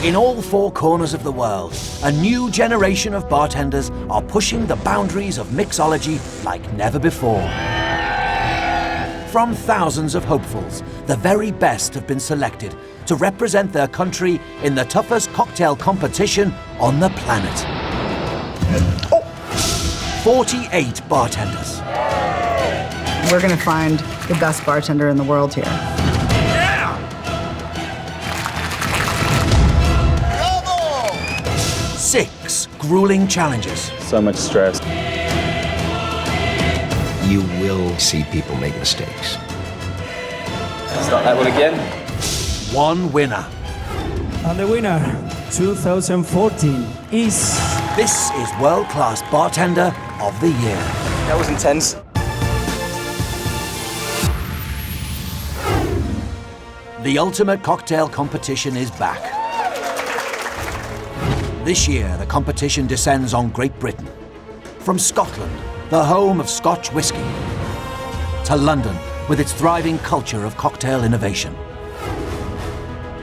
In all four corners of the world, a new generation of bartenders are pushing the boundaries of mixology like never before. From thousands of hopefuls, the very best have been selected to represent their country in the toughest cocktail competition on the planet. 48 bartenders. We're going to find the best bartender in the world here. Yeah! Bravo! 6 grueling challenges. So much stress. You will see people make mistakes. Start that one again. 1 winner. And the winner, 2014, is... This is World-Class Bartender of the Year. That was intense. The ultimate cocktail competition is back. This year, the competition descends on Great Britain. From Scotland, the home of Scotch whisky, to London, with its thriving culture of cocktail innovation.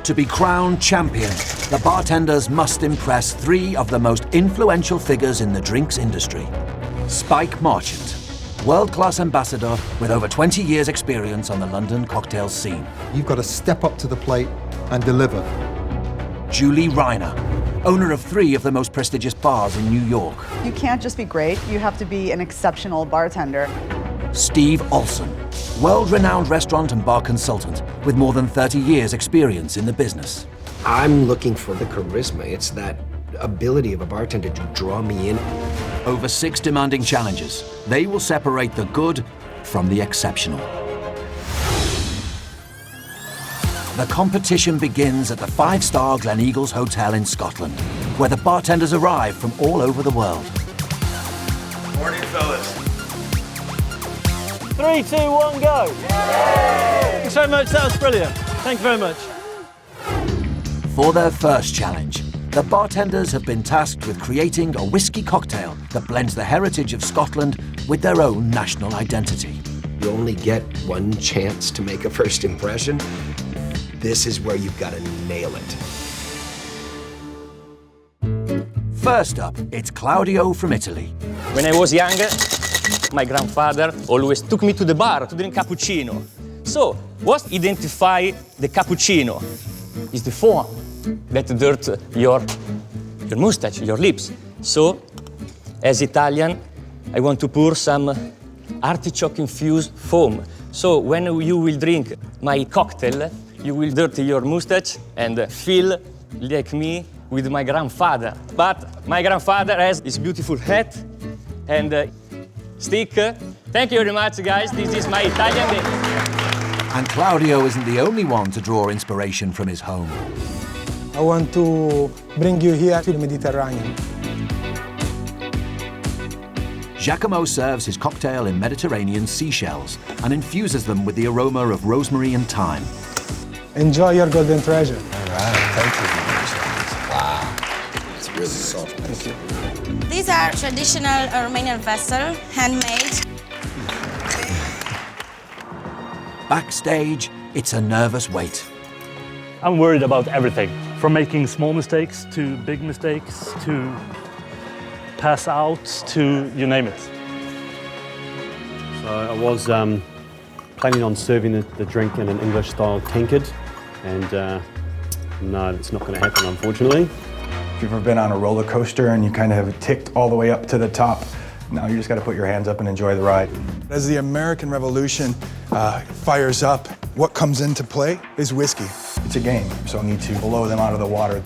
To be crowned champion, the bartenders must impress 3 of the most influential figures in the drinks industry. Spike Marchant, world-class ambassador with over 20 years' experience on the London cocktail scene. You've got to step up to the plate and deliver. Julie Reiner, owner of 3 of the most prestigious bars in New York. You can't just be great, you have to be an exceptional bartender. Steve Olson, world-renowned restaurant and bar consultant with more than 30 years' experience in the business. I'm looking for the charisma. It's that ability of a bartender to draw me in. Over 6 demanding challenges, they will separate the good from the exceptional. The competition begins at the 5-star Gleneagles Hotel in Scotland, where the bartenders arrive from all over the world. Morning, fellas. 3, 2, 1, go! Yay! Thanks so much, that was brilliant. Thank you very much. For their first challenge, the bartenders have been tasked with creating a whiskey cocktail that blends the heritage of Scotland with their own national identity. You only get one chance to make a first impression. This is where you've got to nail it. First up, it's Claudio from Italy. When I was younger, my grandfather always took me to the bar to drink cappuccino. So, what identifies the cappuccino is the foam that dirt your mustache, your lips. So, as Italian, I want to pour some artichoke-infused foam. So, when you will drink my cocktail, you will dirty your mustache and feel like me with my grandfather. But my grandfather has this beautiful hat and stick. Thank you very much, guys. This is my Italian day. And Claudio isn't the only one to draw inspiration from his home. I want to bring you here to the Mediterranean. Giacomo serves his cocktail in Mediterranean seashells and infuses them with the aroma of rosemary and thyme. Enjoy your golden treasure. All right, thank you. Wow, it's really soft. Thank you. These are traditional Romanian vessels, handmade. Backstage, it's a nervous wait. I'm worried about everything, from making small mistakes to big mistakes to pass out to you name it. So I was planning on serving the drink in an English-style tankard, and no, it's not going to happen, unfortunately. If you've ever been on a roller coaster and you kind of have ticked all the way up to the top, now you just got to put your hands up and enjoy the ride. As the American Revolution fires up, what comes into play is whiskey. It's a game, so I need to blow them out of the water.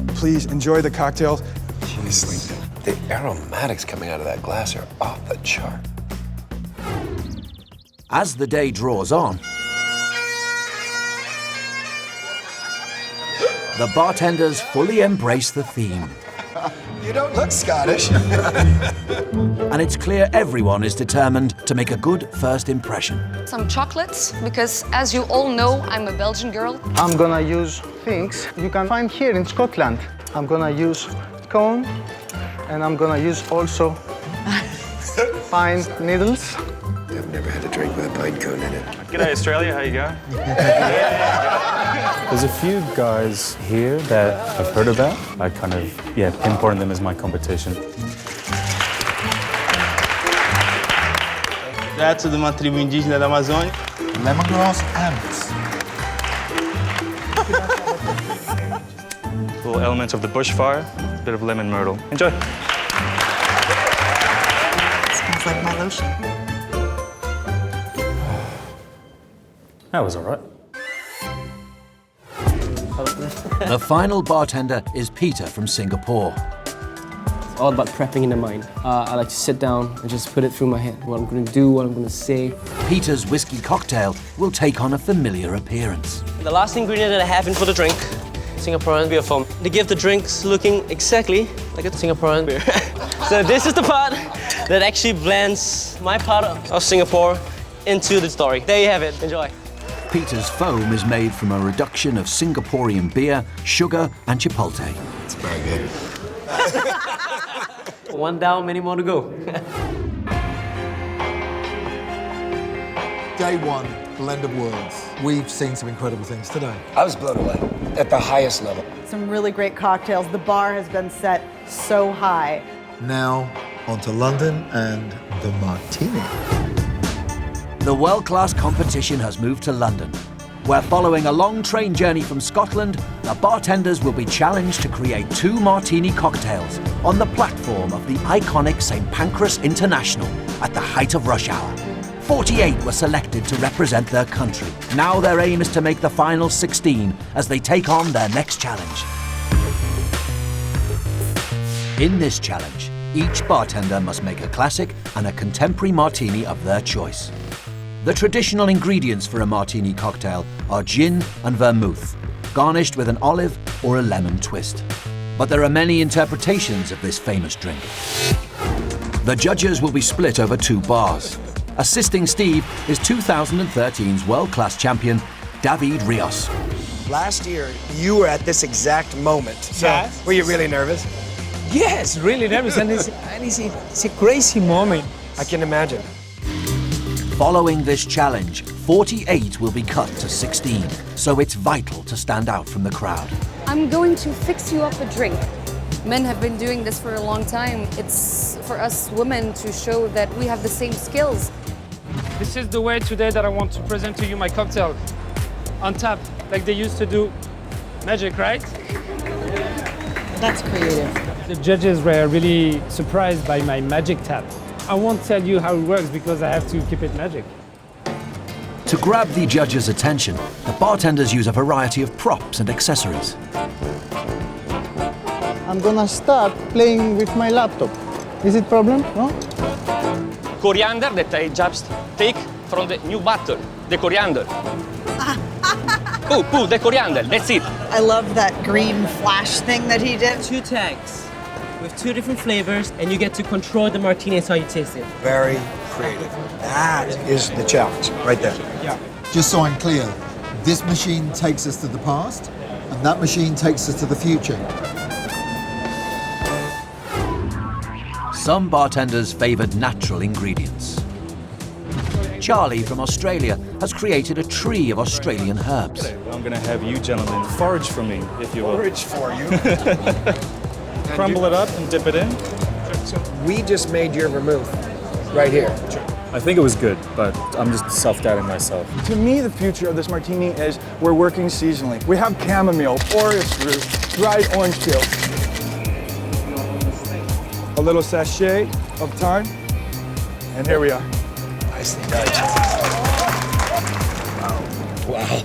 Please enjoy the cocktails. Seriously, the aromatics coming out of that glass are off the chart. As the day draws on, the bartenders fully embrace the theme. You don't look Scottish. And it's clear everyone is determined to make a good first impression. Some chocolates, because as you all know, I'm a Belgian girl. I'm gonna use things you can find here in Scotland. I'm gonna use cone, and I'm gonna use also pine needles. I've never had a drink with a pine cone in it. G'day, Australia. How you going? There's a few guys here that I've heard about. I kind of, pinpoint them as my competition. Gato de uma tribo indígena da Amazônia. Lemongrass ants. Little elements of the bushfire, a bit of lemon myrtle. Enjoy. Smells like my lotion. That was all right. The final bartender is Peter from Singapore. It's all about prepping in the mind. I like to sit down and just put it through my head. What I'm going to do, what I'm going to say. Peter's whiskey cocktail will take on a familiar appearance. The last ingredient that I have in for the drink, Singaporean beer foam. They give the drinks looking exactly like a Singaporean beer. So this is the part that actually blends my part of Singapore into the story. There you have it. Enjoy. Peter's foam is made from a reduction of Singaporean beer, sugar, and chipotle. It's very good. One down, many more to go. Day one, blend of worlds. We've seen some incredible things today. I was blown away at the highest level. Some really great cocktails. The bar has been set so high. Now, on to London and the martini. The world-class competition has moved to London, where following a long train journey from Scotland, the bartenders will be challenged to create 2 martini cocktails on the platform of the iconic St. Pancras International at the height of rush hour. 48 were selected to represent their country. Now their aim is to make the final 16 as they take on their next challenge. In this challenge, each bartender must make a classic and a contemporary martini of their choice. The traditional ingredients for a martini cocktail are gin and vermouth, garnished with an olive or a lemon twist. But there are many interpretations of this famous drink. The judges will be split over 2 bars. Assisting Steve is 2013's world-class champion, David Rios. Last year, you were at this exact moment. So, Yes. were you really nervous? Yes, really nervous, and it's a crazy moment. I can imagine. Following this challenge, 48 will be cut to 16, so it's vital to stand out from the crowd. I'm going to fix you up a drink. Men have been doing this for a long time. It's for us women to show that we have the same skills. This is the way today that I want to present to you my cocktail. On tap, like they used to do magic, right? That's creative. The judges were really surprised by my magic tap. I won't tell you how it works because I have to keep it magic. To grab the judges' attention, the bartenders use a variety of props and accessories. I'm gonna start playing with my laptop. Is it problem? No? Coriander that I just take from the new butter. The coriander. Poo, the coriander, that's it. I love that green flash thing that he did. 2 tags with 2 different flavors, and you get to control the martini as how you taste it. Very creative. That is the challenge, right there. Yeah. Just so I'm clear, this machine takes us to the past, and that machine takes us to the future. Some bartenders favoured natural ingredients. Charlie from Australia has created a tree of Australian herbs. I'm going to have you gentlemen forage for me, if you will. Forage for you. Crumble it up and dip it in. So we just made your vermouth right here. I think it was good, but I'm just self-doubting myself. To me, the future of this martini is we're working seasonally. We have chamomile, orris root, dried orange peel, a little sachet of thyme, and here we are. Nicely done. Wow.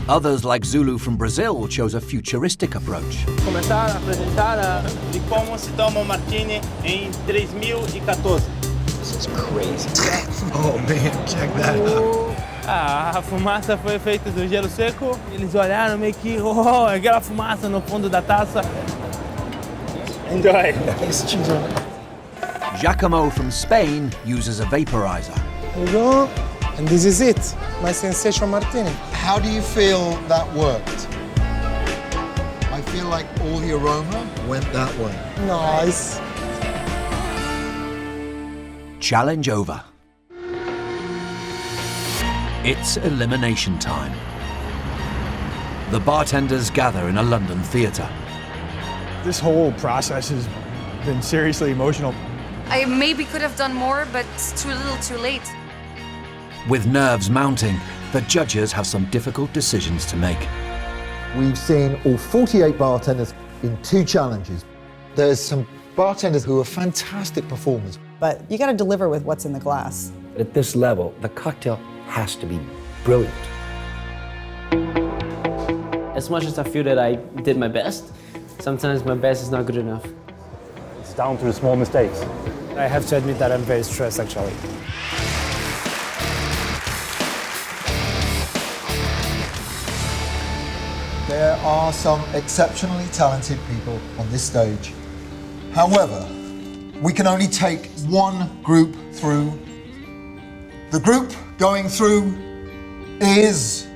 Others, like Zulu from Brazil, chose a futuristic approach. Começar a apresentar de como se toma um martini em 3014. This is crazy. Oh man, check that out. A fumaça foi feita do gelo seco. Eles olharam meio que, aquela fumaça no fundo da taça. Enjoy. Giacomo from Spain uses a vaporizer. Here we go. And this is it, my sensation martini. How do you feel that worked? I feel like all the aroma went that way. Nice. Challenge over. It's elimination time. The bartenders gather in a London theatre. This whole process has been seriously emotional. I maybe could have done more, but it's too little too late. With nerves mounting, the judges have some difficult decisions to make. We've seen all 48 bartenders in 2 challenges. There's some bartenders who are fantastic performers. But you gotta deliver with what's in the glass. At this level, the cocktail has to be brilliant. As much as I feel that I did my best, sometimes my best is not good enough. It's down to the small mistakes. I have to admit that I'm very stressed, actually. There are some exceptionally talented people on this stage. However, we can only take one group through. The group going through is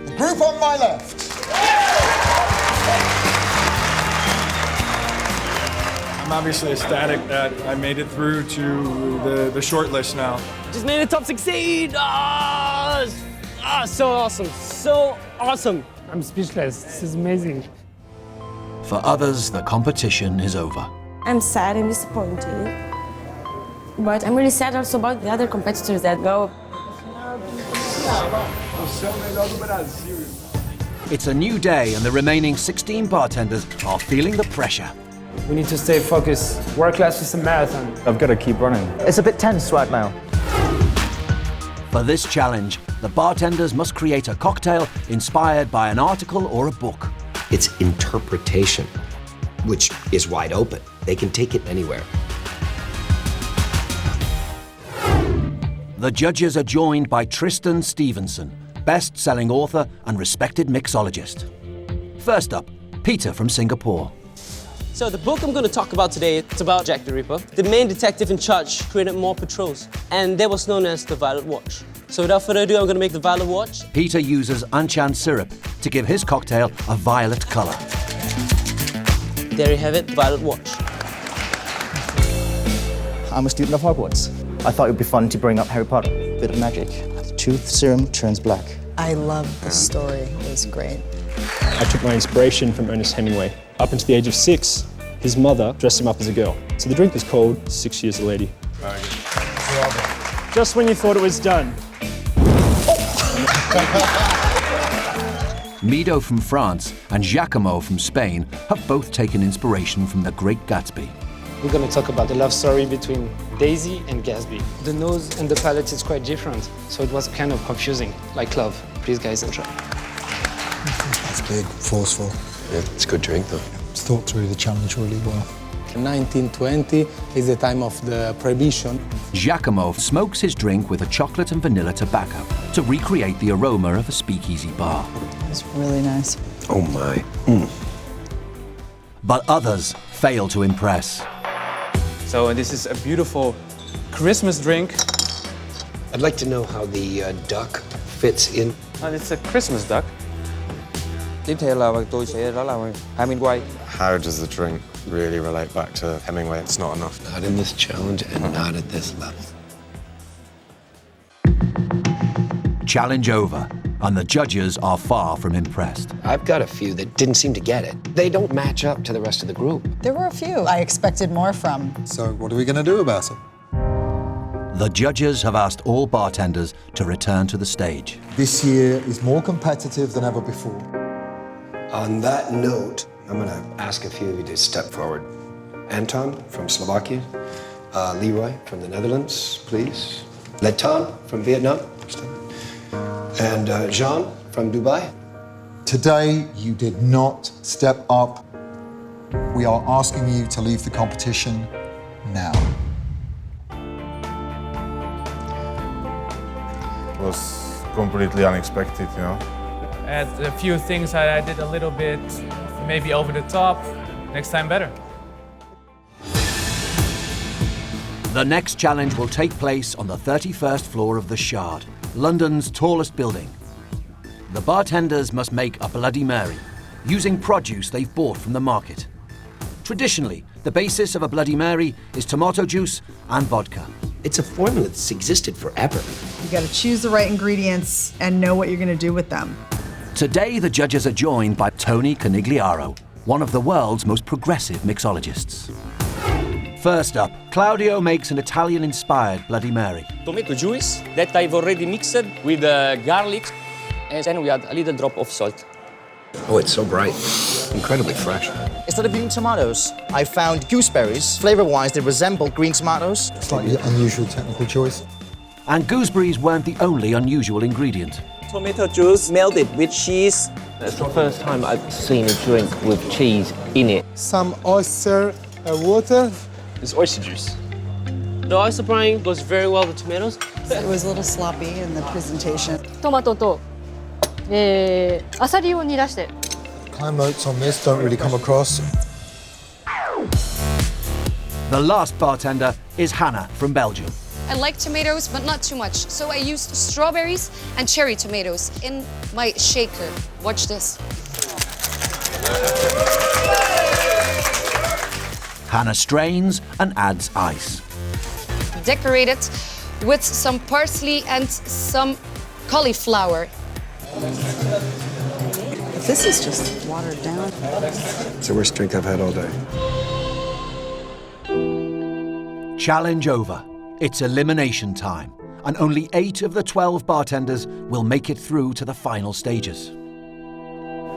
the group on my left. I'm obviously ecstatic that I made it through to the short list now. Just made the top 16! So awesome, so awesome. I'm speechless, this is amazing. For others, the competition is over. I'm sad and disappointed. But I'm really sad also about the other competitors that go. It's a new day and the remaining 16 bartenders are feeling the pressure. We need to stay focused. Work class is a marathon. I've got to keep running. It's a bit tense right now. For this challenge, the bartenders must create a cocktail inspired by an article or a book. It's interpretation, which is wide open. They can take it anywhere. The judges are joined by Tristan Stevenson, best-selling author and respected mixologist. First up, Peter from Singapore. So the book I'm going to talk about today, it's about Jack the Ripper. The main detective in charge created more patrols, and that was known as the Violet Watch. So without further ado, I'm going to make the Violet Watch. Peter uses anchan syrup to give his cocktail a violet color. There you have it, Violet Watch. I'm a student of Hogwarts. I thought it would be fun to bring up Harry Potter. Bit of magic. The truth serum turns black. I love the story. It was great. I took my inspiration from Ernest Hemingway. Up until the age of 6, his mother dressed him up as a girl. So the drink is called 6 Years a Lady. Just when you thought it was done. Mido from France and Giacomo from Spain have both taken inspiration from The Great Gatsby. We're going to talk about the love story between Daisy and Gatsby. The nose and the palate is quite different, so it was kind of confusing, like love. Please, guys, enjoy. It's big, forceful. Yeah, it's a good drink, though. It's thought through the challenge really well. 1920 is the time of the Prohibition. Giacomo smokes his drink with a chocolate and vanilla tobacco to recreate the aroma of a speakeasy bar. It's really nice. Oh my. But others fail to impress. So this is a beautiful Christmas drink. I'd like to know how the duck fits in. It's a Christmas duck. Tiếp theo là tôi sẽ đó là Hemingway. How does the drink really relate back to Hemingway? It's not enough. Not in this challenge and not at this level. Challenge over, and the judges are far from impressed. I've got a few that didn't seem to get it. They don't match up to the rest of the group. There were a few I expected more from. So what are we going to do about it? The judges have asked all bartenders to return to the stage. This year is more competitive than ever before. On that note, I'm going to ask a few of you to step forward. Anton from Slovakia, Leroy from the Netherlands, please. Leton from Vietnam, and Jean from Dubai. Today, you did not step up. We are asking you to leave the competition now. It was completely unexpected, you know. At a few things I did a little bit, maybe over the top. Next time better. The next challenge will take place on the 31st floor of the Shard, London's tallest building. The bartenders must make a Bloody Mary, using produce they've bought from the market. Traditionally, the basis of a Bloody Mary is tomato juice and vodka. It's a formula that's existed forever. You gotta choose the right ingredients and know what you're gonna do with them. Today, the judges are joined by Tony Canigliaro, one of the world's most progressive mixologists. First up, Claudio makes an Italian-inspired Bloody Mary. Tomato juice that I've already mixed with garlic, and then we add a little drop of salt. Oh, it's so bright. Incredibly fresh. Instead of using tomatoes, I found gooseberries. Flavor-wise, they resemble green tomatoes. Slightly unusual technical choice. And gooseberries weren't the only unusual ingredient. Tomato juice melted with cheese. It's the first time I've seen a drink with cheese in it. Some oyster water. It's oyster juice. The oyster brine goes very well with tomatoes. It was a little sloppy in the presentation. トマトと、アサリを煮出して。 Clam notes on this don't really come across. The last bartender is Hannah from Belgium. I like tomatoes, but not too much. So I used strawberries and cherry tomatoes in my shaker. Watch this. Hannah strains and adds ice. Decorate it with some parsley and some cauliflower. This is just watered down. It's the worst drink I've had all day. Challenge over. It's elimination time, and only 8 of the 12 bartenders will make it through to the final stages.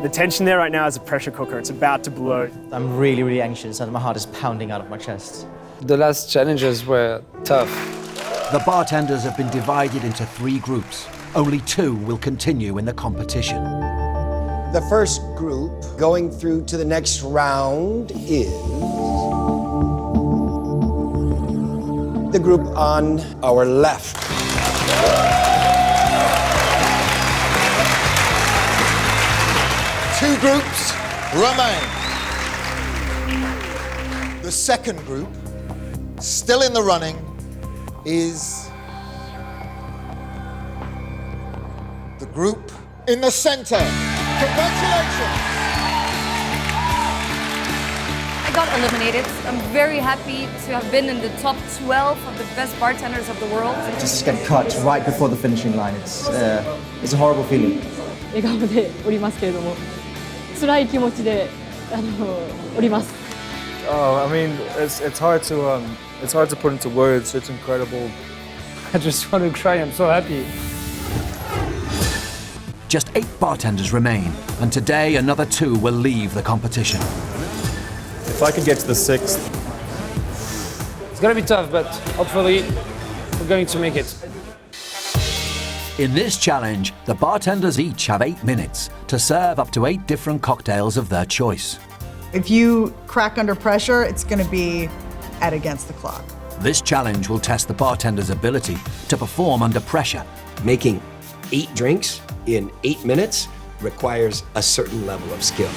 The tension there right now is a pressure cooker. It's about to blow. I'm really, really anxious and my heart is pounding out of my chest. The last challenges were tough. The bartenders have been divided into 3 groups. Only 2 will continue in the competition. The first group going through to the next round is the group on our left. Two groups remain. The second group, still in the running, is the group in the center. Congratulations! I got eliminated. I'm very happy to have been in the top 12 of the best bartenders of the world. Just get cut right before the finishing line. It's a horrible feeling. 笑顔でおりますけれども、辛い気持ちでおります。 Oh, I mean, it's hard to put into words. It's incredible. I just want to cry. I'm so happy. Just 8 bartenders remain, and today another 2 will leave the competition. If I could get to the 6th. It's gonna be tough, but hopefully we're going to make it. In this challenge, the bartenders each have 8 minutes to serve up to 8 different cocktails of their choice. If you crack under pressure, it's gonna be at against the clock. This challenge will test the bartender's ability to perform under pressure. Making 8 drinks in 8 minutes requires a certain level of skill.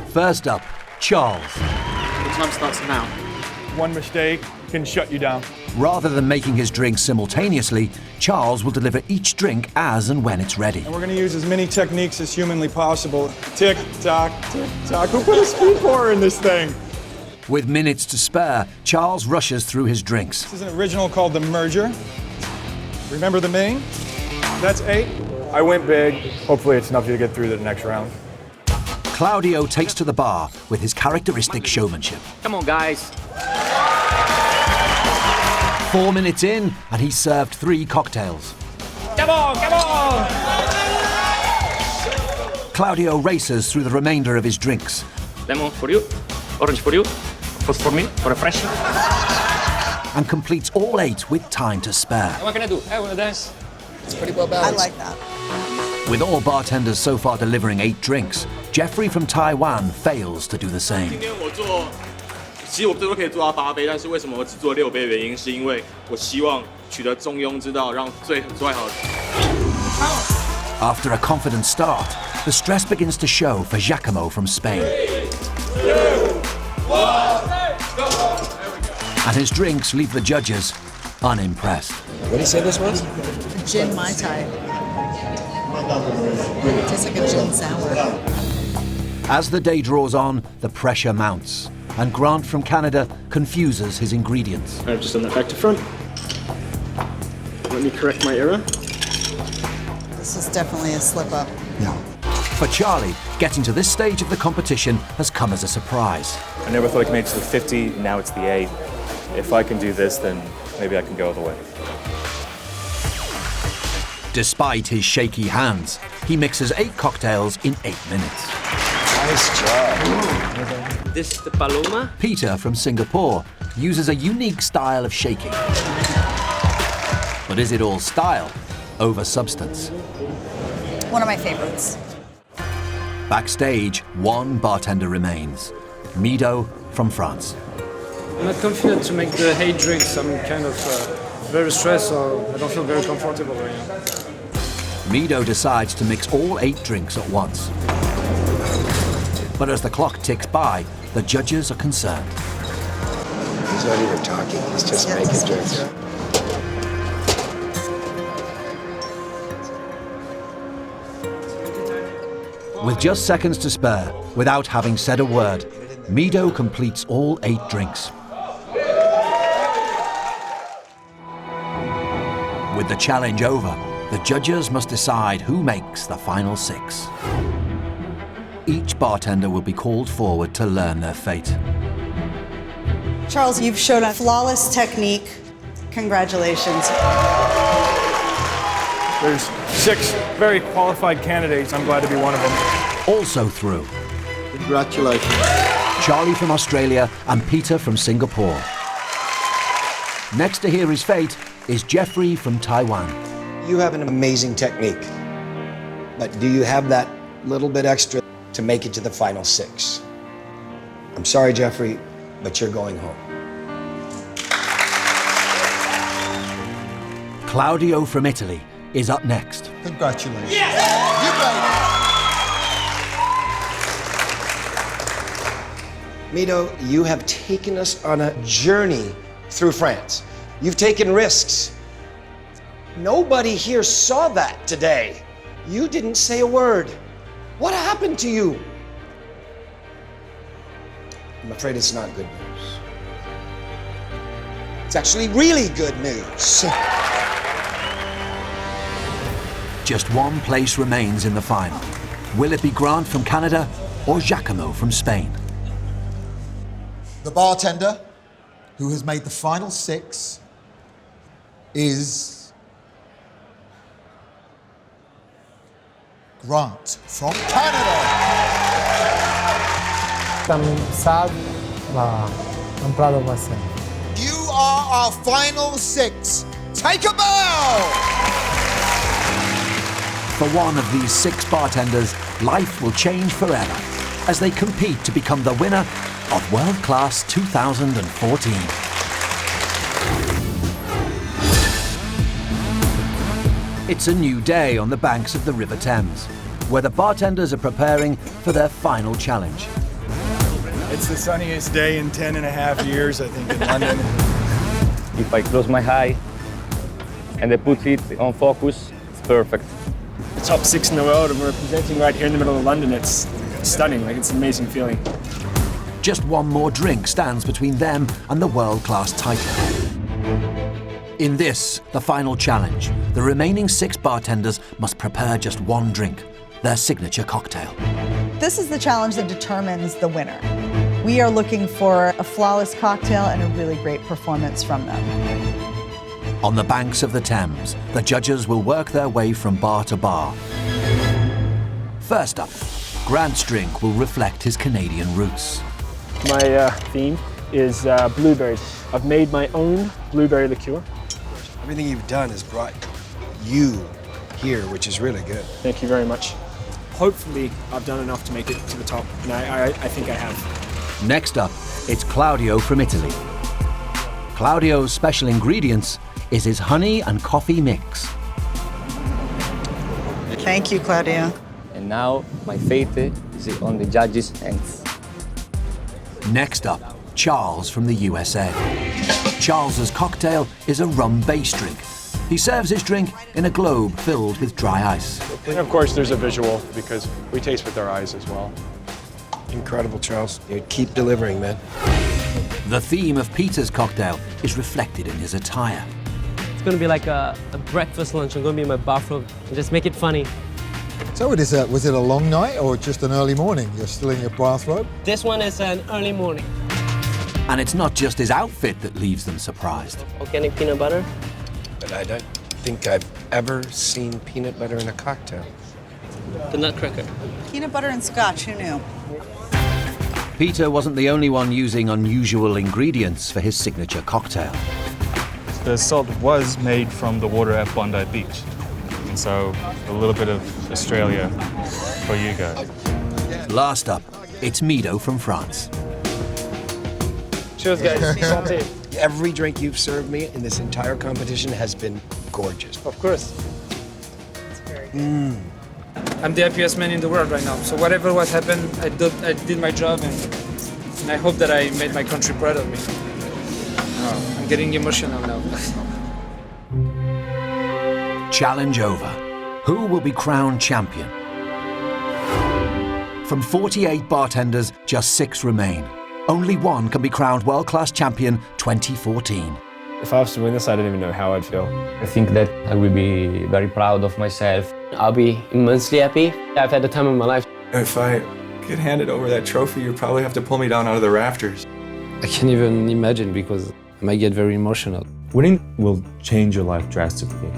First up, Charles. The time starts now. One mistake can shut you down. Rather than making his drink simultaneously, Charles will deliver each drink as and when it's ready. And we're going to use as many techniques as humanly possible. Tick, tock, tick, tock. Who put a speed pour in this thing? With minutes to spare, Charles rushes through his drinks. This is an original called the Merger. Remember the main? That's 8. I went big. Hopefully it's enough to get through to the next round. Claudio takes to the bar with his characteristic showmanship. Come on, guys. 4 minutes in, and he's served 3 cocktails. Come on, come on! Claudio races through the remainder of his drinks. Lemon for you, orange for you, first for me, for refreshing. And completes all 8 with time to spare. What can I do? I want to dance. It's pretty well balanced. I like that. With all bartenders so far delivering 8 drinks, Jeffrey from Taiwan fails to do the same. 其实我最多可以做到8杯，但是为什么我只做6杯的原因，是因为我希望取得中庸之道，让最好的。After a confident start, the stress begins to show for Giacomo from Spain. 3, 2, 1, go! And his drinks leave the judges unimpressed. What do you say this was? A gin Mai Tai. It tastes like a gin sour. As the day draws on, the pressure mounts. and Grant from Canada confuses his ingredients. I've just done that back to front. Let me correct my error. This is definitely a slip up. Yeah. For Charlie, getting to this stage of the competition has come as a surprise. I never thought I could make it to the 50, now it's the 8. If I can do this, then maybe I can go all the way. Despite his shaky hands, he mixes 8 cocktails in 8 minutes. Nice job. This is the Paloma. Peter from Singapore uses a unique style of shaking. But is it all style over substance? One of my favorites. Backstage, one bartender remains. Mido from France. I'm not confident to make the 8 drinks. I'm kind of very stressed, so I don't feel very comfortable right now. Mido decides to mix all 8 drinks at once. But as the clock ticks by, the judges are concerned. He's not even talking, he's just making drinks. With just seconds to spare, without having said a word, Mido completes all 8 drinks. With the challenge over, the judges must decide who makes the final 6. Each bartender will be called forward to learn their fate. Charles, you've shown a flawless technique. Congratulations. There's 6 very qualified candidates. I'm glad to be one of them. Also through. Congratulations. Charlie from Australia and Peter from Singapore. Next to hear his fate is Jeffrey from Taiwan. You have an amazing technique, but do you have that little bit extra to make it to the final 6? I'm sorry, Jeffrey, but you're going home. Claudio from Italy is up next. Congratulations. Yes! You made it. Mido, you have taken us on a journey through France. You've taken risks. Nobody here saw that today. You didn't say a word. What happened to you? I'm afraid it's not good news. It's actually really good news. Just one place remains in the final. Will it be Grant from Canada or Giacomo from Spain? The bartender who has made the final 6 is Grant from Canada. I'm sad, but I'm proud of myself. You are our final 6. Take a bow! For one of these 6 bartenders, life will change forever as they compete to become the winner of World Class 2014. It's a new day on the banks of the River Thames, where the bartenders are preparing for their final challenge. It's the sunniest day in 10.5 years, I think, in London. If I close my eye and I put it on focus, it's perfect. The top 6 in the world, and we're presenting right here in the middle of London. It's stunning, like it's an amazing feeling. Just one more drink stands between them and the world-class title. In this, the final challenge, the remaining 6 bartenders must prepare just one drink, their signature cocktail. This is the challenge that determines the winner. We are looking for a flawless cocktail and a really great performance from them. On the banks of the Thames, the judges will work their way from bar to bar. First up, Grant's drink will reflect his Canadian roots. My theme is blueberries. I've made my own blueberry liqueur. Everything you've done has brought you here, which is really good. Thank you very much. Hopefully, I've done enough to make it to the top, and I think I have. Next up, it's Claudio from Italy. Claudio's special ingredients is his honey and coffee mix. Thank you, Claudio. And now my fate is on the judges' hands. Next up, Charles from the USA. Charles's cocktail is a rum-based drink. He serves his drink in a globe filled with dry ice. And of course, there's a visual because we taste with our eyes as well. Incredible, Charles. You keep delivering, man. The theme of Peter's cocktail is reflected in his attire. It's gonna be like a breakfast lunch. I'm gonna be in my bathrobe and just make it funny. So was it a long night or just an early morning? You're still in your bathrobe? This one is an early morning. And it's not just his outfit that leaves them surprised. Organic peanut butter. But I don't think I've ever seen peanut butter in a cocktail. The nutcracker. Peanut butter and scotch, who knew? Peter wasn't the only one using unusual ingredients for his signature cocktail. The salt was made from the water at Bondi Beach. And so a little bit of Australia for you guys. Last up, it's Mido from France. Cheers, guys. Santé. Every drink you've served me in this entire competition has been gorgeous. Of course. I'm the happiest man in the world right now. So whatever what happened, I did my job, and I hope that I made my country proud of me. Oh, I'm getting emotional now. Challenge over. Who will be crowned champion? From 48 bartenders, just 6 remain. Only one can be crowned World-Class Champion 2014. If I was to win this, I don't even know how I'd feel. I think that I will be very proud of myself. I'll be immensely happy. I've had the time of my life. If I get handed over that trophy, you'd probably have to pull me down out of the rafters. I can't even imagine because I might get very emotional. Winning will change your life drastically.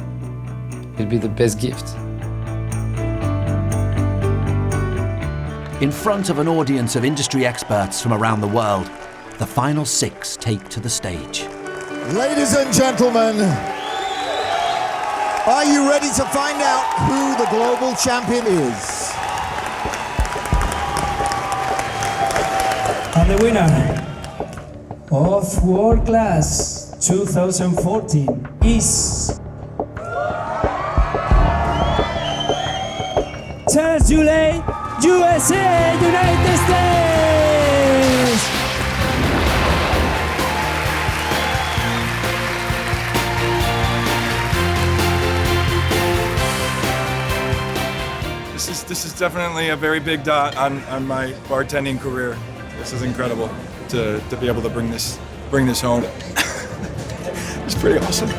It'll be the best gift. In front of an audience of industry experts from around the world, the final 6 take to the stage. Ladies and gentlemen, are you ready to find out who the global champion is? And the winner of World Class 2014 is Charles Julie, USA, United States! This is definitely a very big dot on my bartending career. This is incredible to be able to bring this home. It's pretty awesome.